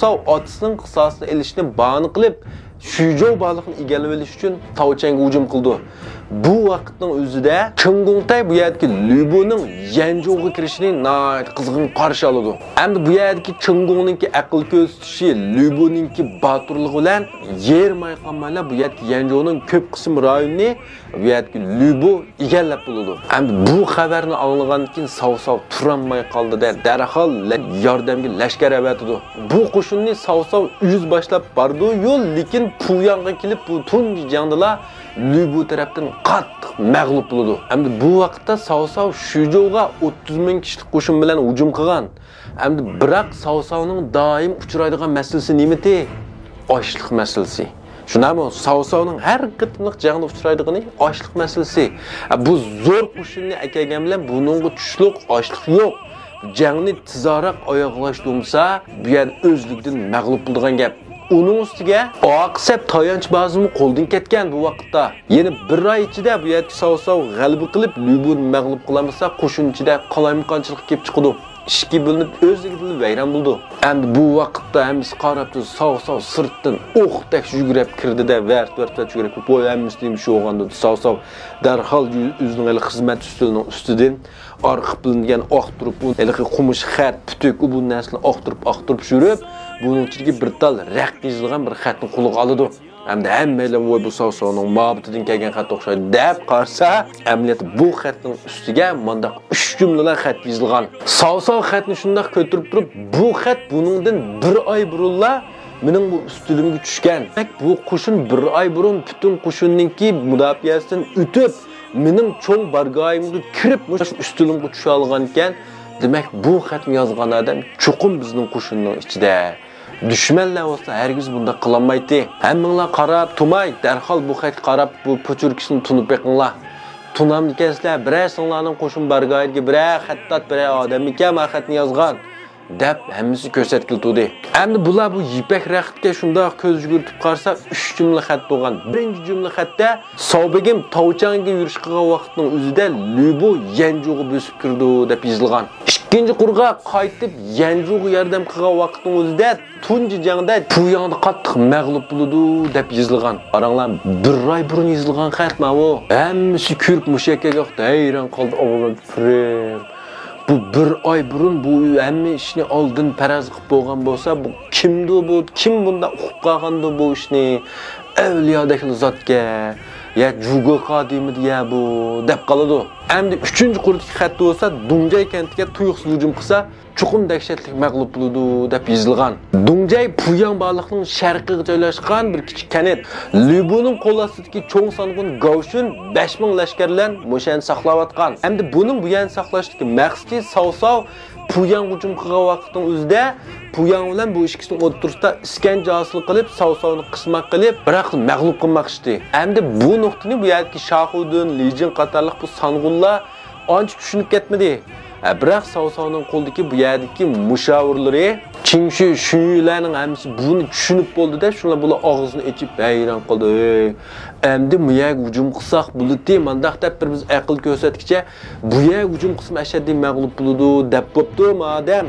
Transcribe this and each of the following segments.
Sav otasining qisosini elishni bahona qilib, Shujou balıqni egallab olish uchun Taochangga hujum qildi. Bu vaqtning o'zida Qinggongtay bu yerdagi Lübuning Yanzhouga kirishini qizg'in qarshi oldi. Endi bu yerdagi Qinggongninki aql ko'rsatishi, Lübuninki boturligi bilan yermay qolmalar bu yerdagi Yanzhouning ko'p qism rayonini bu yerdagi Lübu egallab bo'ldi. Endi bu xabarni anglagandan keyin Sav turanmay qoldi-da, darhol yordamga lashkar avatdi. Bu qo'shinni Sav yüz boshlab bordi, yo'l lekin Puyangga kelib bu tunji jangdala Lübu tarafdan qattiq mag'lub bo'ldi. Endi bu vaqtda Sav Shujouga 30 ming kishilik qo'shin bilan hujum qilgan. Endi biroq Savning doim uchraydigan masalasi nimati? Ochlik masalasi. Shunami? Savning har qitimliq jangda uchraydigani ochlik masalasi. Bu zo'r qo'shinni akagan bilan buningga tushliq ochlik yo'q. Jangni tezroq oyoqlashtirsa, bu yer o'zlikdan mag'lub bo'lgan gap. Onun ustiga oqsab tayanch bazimi qo'ldan ketgan bu vaqtda. Yana bir oy ichida bu yerga Sav g'alaba qilib, Lübuni mag'lub qilmasa, qo'shin ichida qalaymiqanchilik kelib chiqdi. Ishga bo'linib o'zligida vayron bo'ldi. Endi bu vaqtda hammasi qarabdi, Sav sirtdan o'qdak yugurib kirdi-da, vart yugurib qo'y hammasi shu o'g'anda Sav darhol o'zining xizmat ustidan orqa qilingan oqtirib, bu qumush xat putuk bu narsani oqtirib yurib, bunun ichidagi bir tal raq yozilgan bir xatni qo'liga oldi. Hamda hammalar voy bu Savning ma'butidan kelgan xat o'xshaydi deb qarasa, amaliyat bu xatning ustiga manda 3 jumlalar xat yozilgan. Sav xatni shunday ko'tarib turib, bu xat buningdan bir oy burunla mening bu ustimga tushgan. Bu qo'shin bir oy burun butun qo'shinninki mudofiasidan o'tib, mening cho'ng bargoyimga kirib, ustimga tusha olgan ekan. Demak, bu xatni yozgan odam cho'qim bizning qo'shinning ichida. Düşmanlar olsa hergiz bunda qilolmaydi. Hammanglar qarab turmay, darhol bu xat qarab bu pochurkisini tunib beqinglar. Tunam dekansizlar, biror singlarning qo'shin bargoyiga biror xattat biror odam ekan xatni yozgan deb hammasi ko'rsatildi. Endi bular bu yipak raqibga shunday ko'z yugurtib qarsa 3 jumla xat bo'lgan. Birinchi jumla xatda Savbegim Taochangga yurish qilgan vaqtning o'zida Lübu Yanzhouga bosib kirdi deb yozilgan. İkinci qurg'a qaytib Yanzhouga yordam qilgan vaqtning o'zida tunji jangda Puyangda qattiq mag'lub bo'ldi deb yozilgan. Qaranglar, bir oy burun yozilgan xatma bu. Hammasi ko'rib mushakkaga hayron qoldi o'g'lim Prem. Bu bir oy burun bu hamma ishni oldin faraz qilib bo'lgan bo'lsa, bu kimdi bu? Kim bunda uqib qolgandi bu ishni? Avliyodagi zotga ya Jugo qadimidi ya bu deb qoladi. Endi 3-qurdagi xatda bo'lsa, Dungjay kentiga tuyuqsiz hujum qilsa, chuqur dahshatli mag'lub bo'ladi deb yozilgan. Dungjay Puyang balıqning sharqiga joylashgan bir kichik kent. Lübuning qo'l ostidagi cho'ng songun Gaoshun 5000 lashkarlar mo'shan saqlayotgan. Endi buning bu yerni saqlashdagi maqsadi Sav Puyang hujum qilgan vaqtning o'zida Puyang bilan bu ikkisining o'rtasida iskanca hosil qilib, Savni qismat qilib, biroq mag'lub qilmoqchi. Endi bu nuqtani bu yerga Shahudun, Lijin qatorliq bu sang'ullar ancha tushunib ketmadi. Biroq Savning qo'ldagi bu yerdagi mushavirlari Qingshu Shuyularning hammasi buni tushunib bo'ldi-da, shunlar bular og'zini ochib hayron qoldi. Endi bu yerga hujum qilsak bo'ladi, mandaq deb biz aql ko'rsatkicha bu yerga hujum qilsam ashaddiy mag'lub bo'ladi deb bo'pti, madam.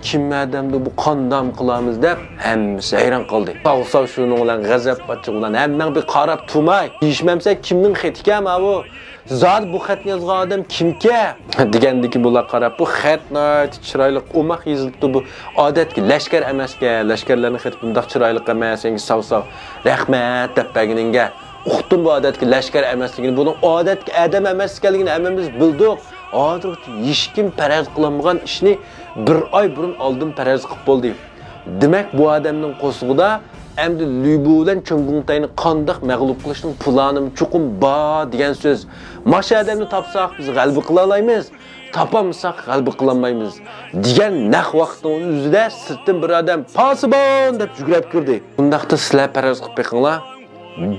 Kim madamda bu qondam qilamiz deb hammasi hayron qoldi. Sav shuning bilan g'azab bachchi bilan hammang bir qarab turmay, deyishmamsa kimning xati ekan bu? Zot bu xatni yozgan odam kimga? Degandiki bular qarab bu xatni chiroyli o'maq yozilibdi bu. Odatki lashkar emasga, lashkarlarning xati bunday chiroyli emas, senga Sav rahmat deb berginingga. Uqdim bu odatki lashkar emasligini, buning odatki adam emasligini hammamiz bildik. Hozir hech kim faraz qilmagan ishni bir oy burun oldin faraz qilib bo'ldi. Demak, bu odamning qo'sug'ida endi Lübu bilan Qinggongtayni qandoq mag'lub qilishning planim chuqur bor degan so'z. Masha odamni topsak biz g'alaba qila olamiz, topamsak g'alaba qila olmaymiz degan naq vaqtning o'zida sirtdan bir odam "Posibon" deb yugurib kirdi. Bundaqda sizlar faraz qilib beqinglar.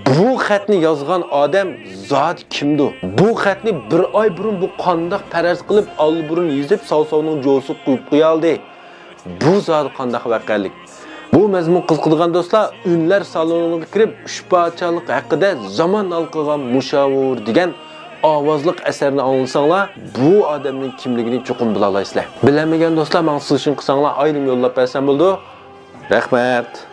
Bu xatni yozgan odam zot kimdi? Bu xatni bir oy burun bu qandoq faraz qilib oldi burun yozib Savning jo'si qo'yib qo'yaldi. Bu zot qandoq vaqalik? Bu mazmun qiziqadigan do'stlar, unlar saloniga kirib ushbachalik haqida zamon alqigan mushavir degan ovozliq asarni anglasanglar, bu odamning kimligini chuqur bila olasizlar. Bilmagan do'stlar, men sizga qilsanglar ayrim yo'llab bersam bo'ldi. Rahmat.